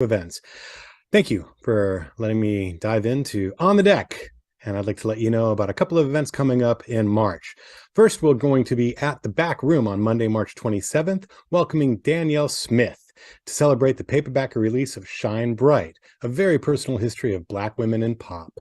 events. Thank you for letting me dive into On the Deck. And I'd like to let you know about a couple of events coming up in March. First, we're going to be at the Back Room on Monday, March 27th, welcoming Danyel Smith to celebrate the paperback release of Shine Bright, a very personal history of Black women in pop.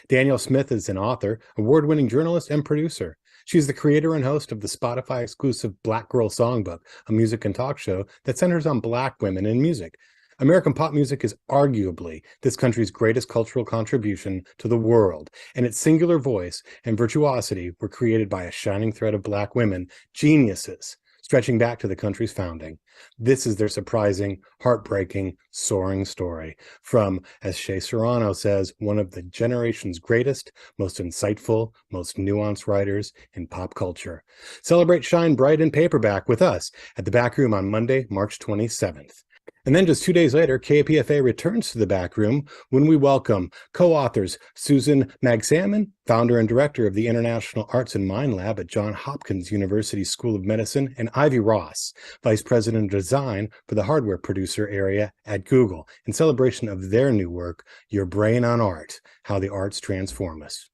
Danyel Smith is an author, award-winning journalist, and producer. She's the creator and host of the Spotify-exclusive Black Girl Songbook, a music and talk show that centers on Black women in music. American pop music is arguably this country's greatest cultural contribution to the world, and its singular voice and virtuosity were created by a shining thread of Black women, geniuses, stretching back to the country's founding. This is their surprising, heartbreaking, soaring story from, as Shea Serrano says, one of the generation's greatest, most insightful, most nuanced writers in pop culture. Celebrate Shine Bright in paperback with us at the Back Room on Monday, March 27th. And then just 2 days later, KPFA returns to the Back Room when we welcome co-authors Susan Magsamen, founder and director of the International Arts and Mind Lab at Johns Hopkins University School of Medicine, and Ivy Ross, vice president of design for the hardware producer area at Google, in celebration of their new work, Your Brain on Art, How the Arts Transform Us.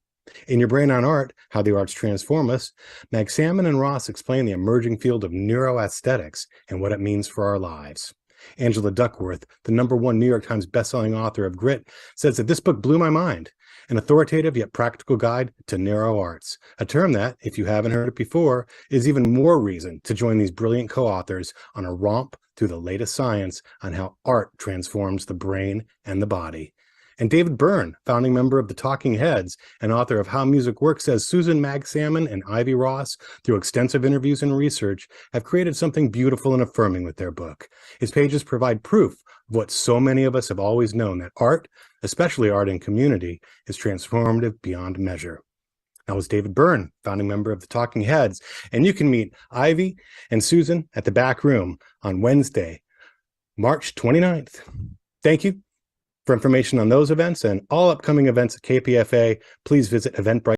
In Your Brain on Art, How the Arts Transform Us, Magsamen and Ross explain the emerging field of neuroaesthetics and what it means for our lives. Angela Duckworth, the #1 New York Times bestselling author of Grit, says that this book blew my mind, an authoritative yet practical guide to neuro arts, a term that, if you haven't heard it before, is even more reason to join these brilliant co-authors on a romp through the latest science on how art transforms the brain and the body. And David Byrne, founding member of the Talking Heads and author of How Music Works, says Susan Magsamen and Ivy Ross, through extensive interviews and research, have created something beautiful and affirming with their book. His pages provide proof of what so many of us have always known, that art, especially art in community, is transformative beyond measure. That was David Byrne, founding member of the Talking Heads. And you can meet Ivy and Susan at the Back Room on Wednesday, March 29th. Thank you. For information on those events and all upcoming events at KPFA, please visit Eventbrite.